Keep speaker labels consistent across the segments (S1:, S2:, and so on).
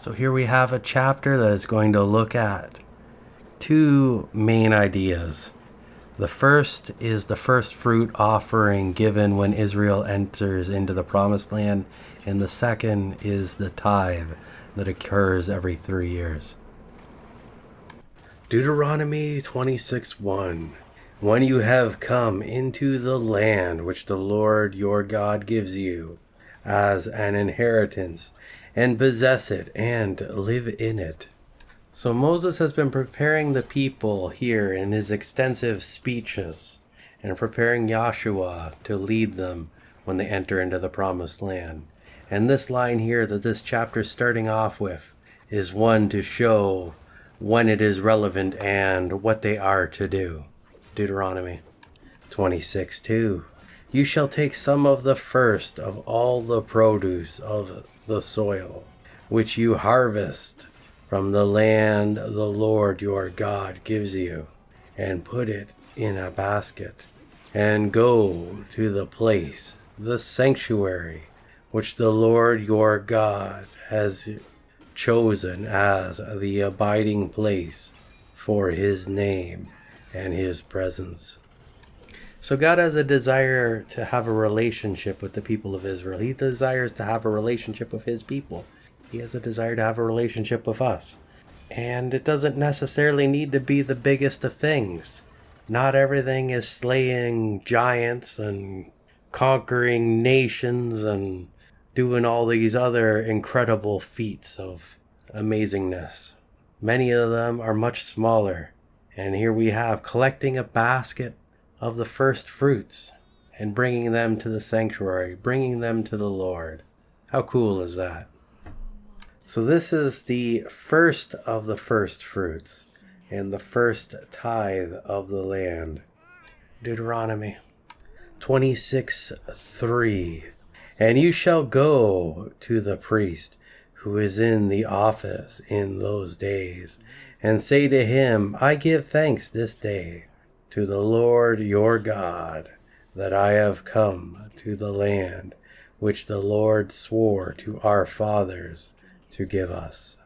S1: So here we have a chapter that is going to look at two main ideas. The first is the first fruit offering given when Israel enters into the promised land, and the second is the tithe that occurs every 3 years. Deuteronomy 26:1. When you have come into the land which the Lord your God gives you as an inheritance, and possess it and live in it. So Moses has been preparing the people here in his extensive speeches and preparing Joshua to lead them when they enter into the promised land. And this line here that this chapter is starting off with is one to show when it is relevant and what they are to do. Deuteronomy 26:2. You shall take some of the first of all the produce of the soil, which you harvest from the land the Lord your God gives you, and put it in a basket, and go to the place, the sanctuary, which the Lord your God has chosen as the abiding place for his name and his presence. So God has a desire to have a relationship with the people of Israel. He desires to have a relationship with his people. He has a desire to have a relationship with us. And it doesn't necessarily need to be the biggest of things. Not everything is slaying giants and conquering nations and doing all these other incredible feats of amazingness. Many of them are much smaller. And here we have collecting a basket of the first fruits and bringing them to the sanctuary, bringing them to the Lord. How cool is that? So this is the first of the first fruits and the first tithe of the land. Deuteronomy 26:3. And you shall go to the priest who is in the office in those days, and say to him, I give thanks this day to the Lord your God, that I have come to the land which the Lord swore to our fathers to give us.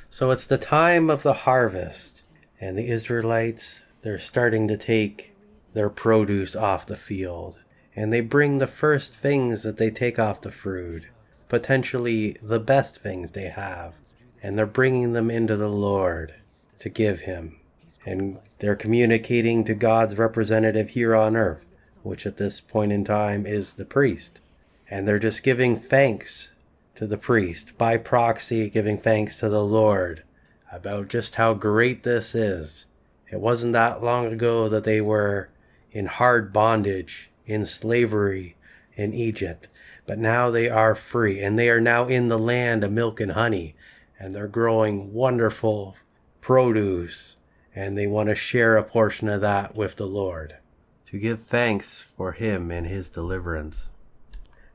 S1: So it's the time of the harvest, and the Israelites, they're starting to take their produce off the field, and they bring the first things that they take off the fruit, potentially the best things they have, and they're bringing them into the Lord to give him. And they're communicating to God's representative here on earth, which at this point in time is the priest. And they're just giving thanks to the priest, by proxy giving thanks to the Lord about just how great this is. It wasn't that long ago that they were in hard bondage, in slavery in Egypt, but now they are free, and they are now in the land of milk and honey, and they're growing wonderful produce, and they want to share a portion of that with the Lord, to give thanks for him and his deliverance.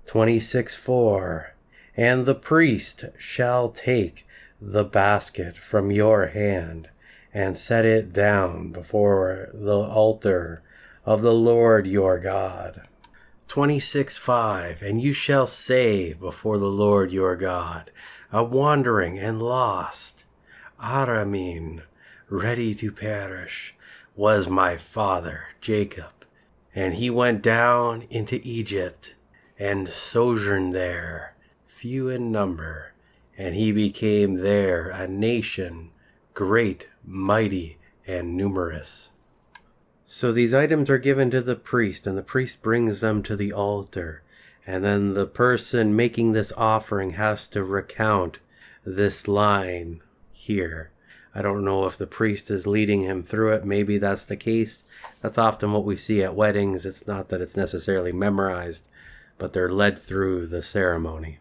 S1: 26:4. And the priest shall take the basket from your hand, and set it down before the altar of the Lord your God. 26:5. And you shall say before the Lord your God, a wandering and lost Aramean, ready to perish, was my father Jacob, and he went down into Egypt and sojourned there, few in number, and he became there a nation great, mighty, and numerous. So these items are given to the priest, and the priest brings them to the altar, and then the person making this offering has to recount this line here. I don't know if the priest is leading him through it. Maybe that's the case. That's often what we see at weddings. It's not that it's necessarily memorized, but they're led through the ceremony.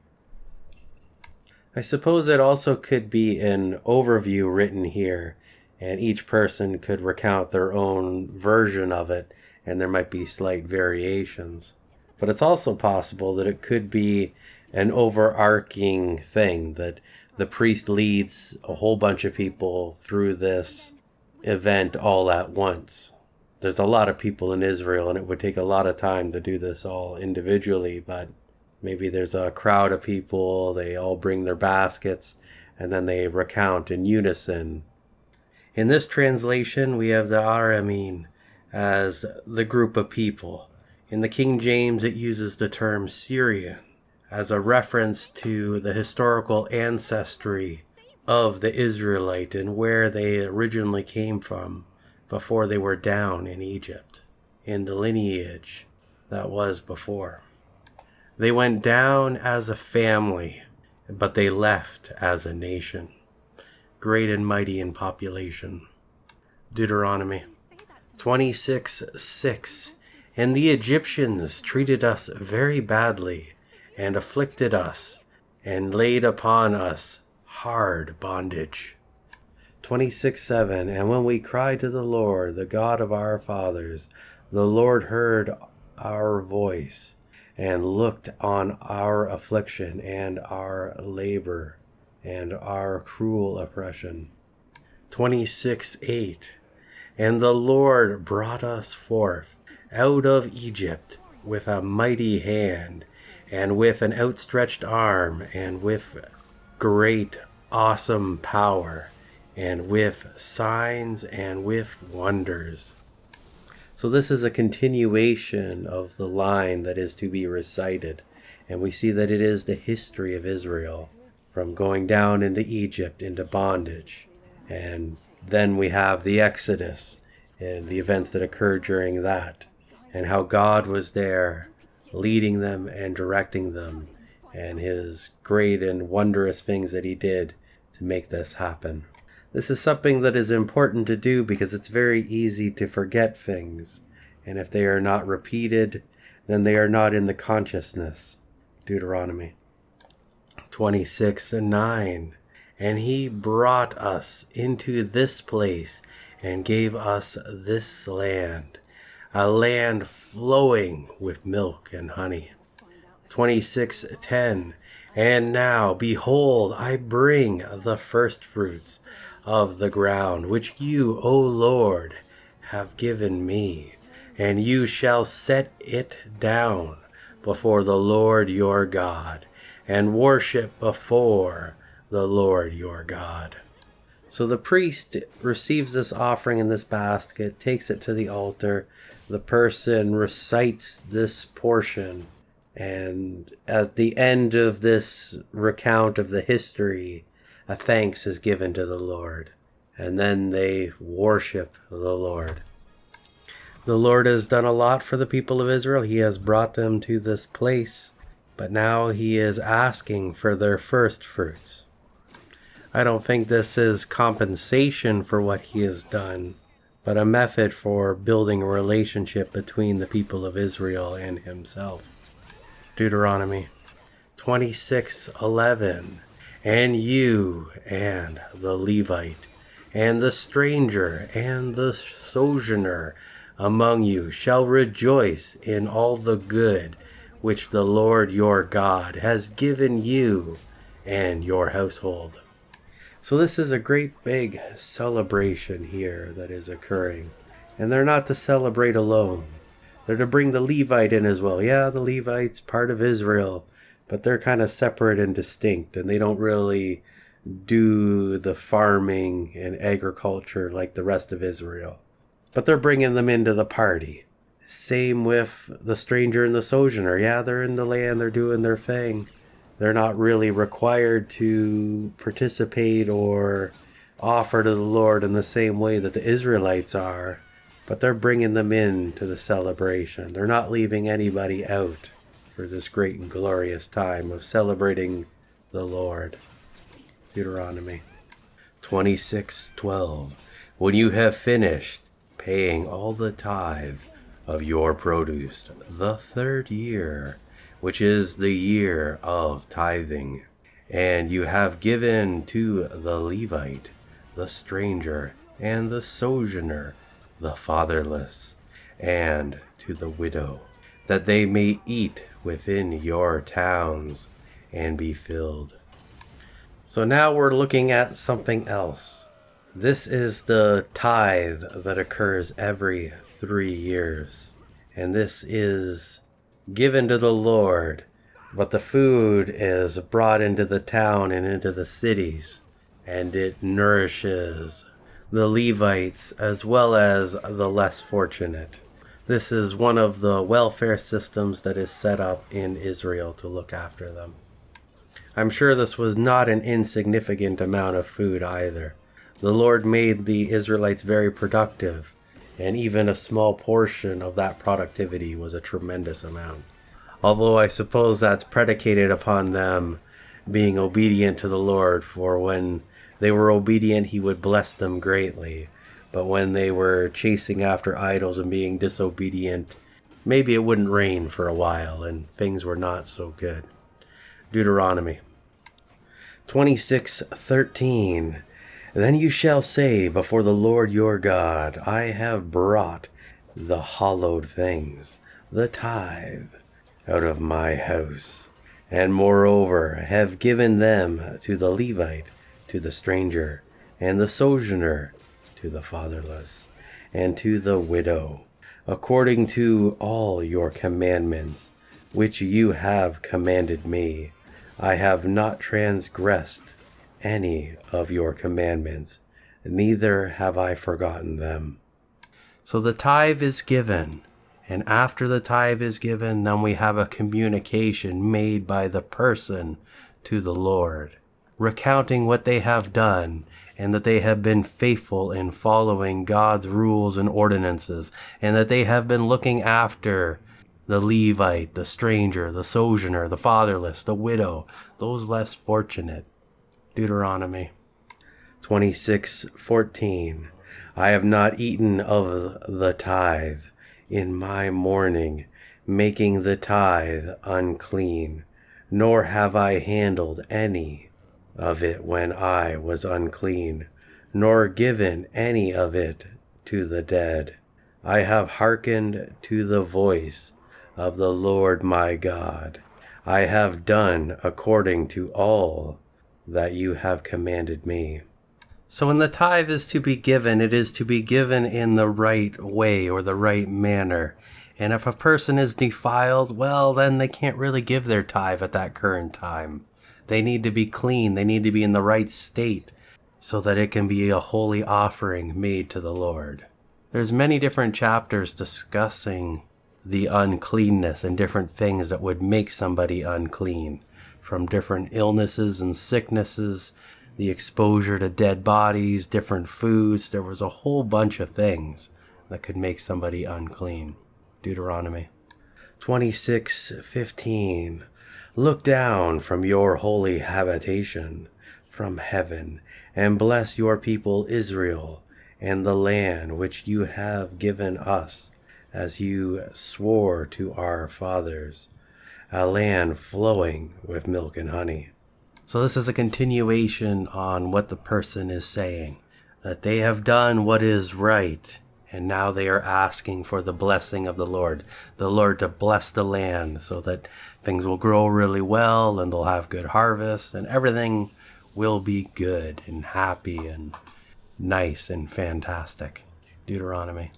S1: I suppose it also could be an overview written here, and each person could recount their own version of it, and there might be slight variations. But it's also possible that it could be an overarching thing, that the priest leads a whole bunch of people through this event all at once. There's a lot of people in Israel, and it would take a lot of time to do this all individually, but maybe there's a crowd of people, they all bring their baskets, and then they recount in unison. In this translation, we have the Aramean as the group of people. In the King James, it uses the term Syrian as a reference to the historical ancestry of the Israelite and where they originally came from before they were down in Egypt, in the lineage that was before. They went down as a family, but they left as a nation, great and mighty in population. Deuteronomy 26:6. And the Egyptians treated us very badly, and afflicted us, and laid upon us hard bondage. 26:7. And when we cried to the Lord, the God of our fathers, the Lord heard our voice, and looked on our affliction, and our labor, and our cruel oppression. 26:8. And the Lord brought us forth out of Egypt with a mighty hand, and with an outstretched arm, and with great awesome power, and with signs and with wonders. So this is a continuation of the line that is to be recited, and we see that it is the history of Israel from going down into Egypt into bondage, and then we have the Exodus and the events that occurred during that, and how God was there leading them and directing them, and his great and wondrous things that he did to make this happen. This is something that is important to do because it's very easy to forget things, and if they are not repeated, then they are not in the consciousness. Deuteronomy 26:9. And he brought us into this place and gave us this land, a land flowing with milk and honey. 26:10. And now, behold, I bring the firstfruits of the ground, which you, O Lord, have given me, and you shall set it down before the Lord your God, and worship before the Lord your God. So the priest receives this offering in this basket, takes it to the altar. The person recites this portion, and at the end of this recount of the history, a thanks is given to the Lord, and then they worship the Lord. The Lord has done a lot for the people of Israel. He has brought them to this place, but now he is asking for their first fruits. I don't think this is compensation for what he has done, but a method for building a relationship between the people of Israel and himself. Deuteronomy 26:11. And you and the Levite and the stranger and the sojourner among you shall rejoice in all the good which the Lord your God has given you and your household. So this is a great big celebration here that is occurring. And they're not to celebrate alone. They're to bring the Levite in as well. Yeah, the Levite's part of Israel, but they're kind of separate and distinct, and they don't really do the farming and agriculture like the rest of Israel. But they're bringing them into the party. Same with the stranger and the sojourner. Yeah, they're in the land, they're doing their thing. They're not really required to participate or offer to the Lord in the same way that the Israelites are, but they're bringing them into the celebration. They're not leaving anybody out for this great and glorious time of celebrating the Lord. Deuteronomy 26:12. When you have finished paying all the tithe of your produce, the third year, which is the year of tithing, and you have given to the Levite, the stranger, and the sojourner, the fatherless, and to the widow, that they may eat within your towns and be filled. So now we're looking at something else. This is the tithe that occurs every 3 years, and this is given to the Lord, but the food is brought into the town and into the cities and it nourishes the Levites as well as the less fortunate. This is one of the welfare systems that is set up in Israel to look after them. I'm sure this was not an insignificant amount of food either. The Lord made the Israelites very productive, and even a small portion of that productivity was a tremendous amount. Although I suppose that's predicated upon them being obedient to the Lord, for when they were obedient, he would bless them greatly. But when they were chasing after idols and being disobedient, maybe it wouldn't rain for a while, and things were not so good. Deuteronomy 26:13. Then you shall say before the Lord your God, I have brought the hallowed things, the tithe, out of my house, and moreover have given them to the Levite, to the stranger, and the sojourner, to the fatherless, and to the widow, according to all your commandments, which you have commanded me. I have not transgressed any of your commandments, neither have I forgotten them. So the tithe is given, and after the tithe is given, then we have a communication made by the person to the Lord, recounting what they have done, and that they have been faithful in following God's rules and ordinances, and that they have been looking after the Levite, the stranger, the sojourner, the fatherless, the widow, those less fortunate. Deuteronomy 26:14. I have not eaten of the tithe in my mourning, making the tithe unclean, nor have I handled any of it when I was unclean, nor given any of it to the dead. I have hearkened to the voice of the Lord my God. I have done according to all that you have commanded me. So when the tithe is to be given, it is to be given in the right way or the right manner. And if a person is defiled, well, then they can't really give their tithe at that current time. They need to be clean. They need to be in the right state so that it can be a holy offering made to the Lord. There's many different chapters discussing the uncleanness and different things that would make somebody unclean, from different illnesses and sicknesses, the exposure to dead bodies, different foods. There was a whole bunch of things that could make somebody unclean. Deuteronomy 26:15. Look down from your holy habitation, from heaven, and bless your people Israel and the land which you have given us, as you swore to our fathers, a land flowing with milk and honey. So this is a continuation on what the person is saying, that they have done what is right, and now they are asking for the blessing of the Lord to bless the land so that things will grow really well and they'll have good harvest and everything will be good and happy and nice and fantastic. Deuteronomy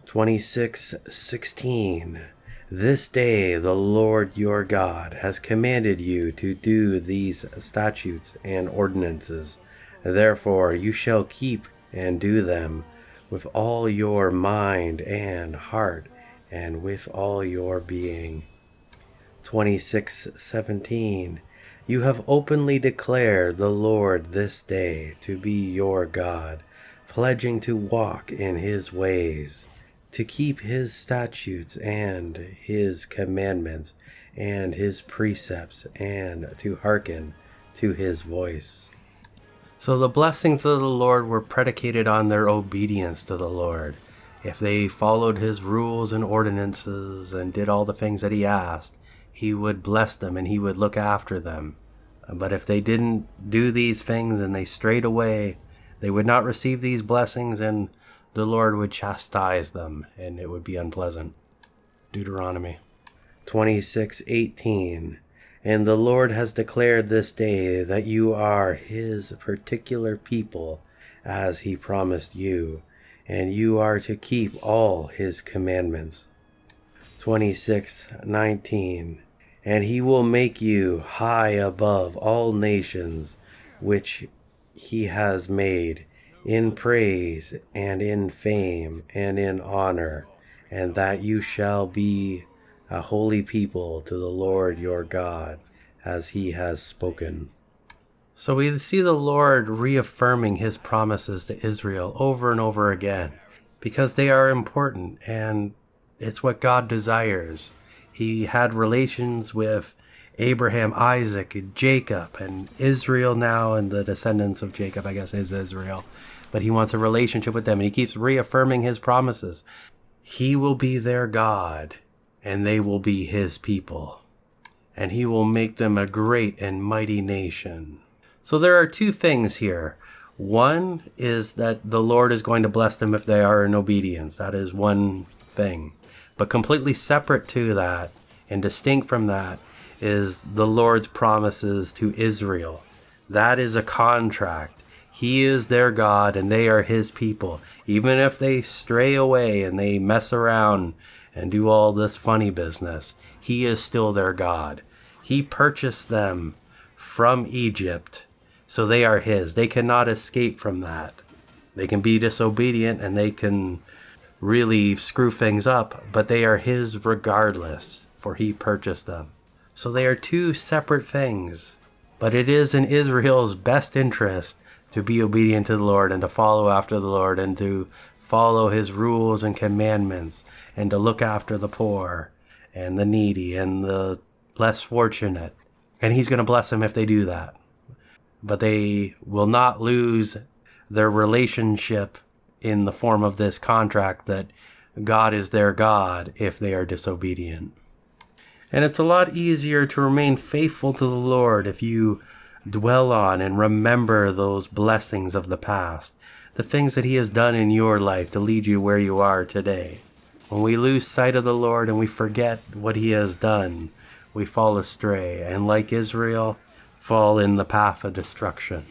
S1: 26:16. This day the Lord your God has commanded you to do these statutes and ordinances. Therefore you shall keep and do them with all your mind and heart and with all your being. 26:17. You have openly declared the Lord this day to be your God, pledging to walk in his ways, to keep his statutes and his commandments and his precepts, and to hearken to his voice. So the blessings of the Lord were predicated on their obedience to the Lord. If they followed his rules and ordinances and did all the things that he asked, he would bless them and he would look after them. But if they didn't do these things and they strayed away, they would not receive these blessings, and the Lord would chastise them, and it would be unpleasant. Deuteronomy 26:18. And the Lord has declared this day that you are his particular people, as he promised you, and you are to keep all his commandments. 26:19. And he will make you high above all nations which he has made, in praise and in fame and in honor, and that you shall be a holy people to the Lord your God, as he has spoken. So we see the Lord reaffirming his promises to Israel over and over again, because they are important and it's what God desires. He had relations with Abraham, Isaac, and Jacob, and Israel now, and the descendants of Jacob, I guess, is Israel. But he wants a relationship with them, and he keeps reaffirming his promises. He will be their God, and they will be his people. And he will make them a great and mighty nation. So there are two things here. One is that the Lord is going to bless them if they are in obedience. That is one thing. But completely separate to that and distinct from that is the Lord's promises to Israel. That is a contract. He is their God and they are his people. Even if they stray away and they mess around and do all this funny business, he is still their God. He purchased them from Egypt, so they are his. They cannot escape from that. They can be disobedient and they can really screw things up, but they are his regardless, for he purchased them. So they are two separate things, but it is in Israel's best interest to be obedient to the Lord and to follow after the Lord and to follow his rules and commandments and to look after the poor and the needy and the less fortunate. And he's going to bless them if they do that. But they will not lose their relationship in the form of this contract that God is their God if they are disobedient. And it's a lot easier to remain faithful to the Lord if you dwell on and remember those blessings of the past, the things that he has done in your life to lead you where you are today. When we lose sight of the Lord and we forget what he has done, we fall astray and, like Israel, fall in the path of destruction.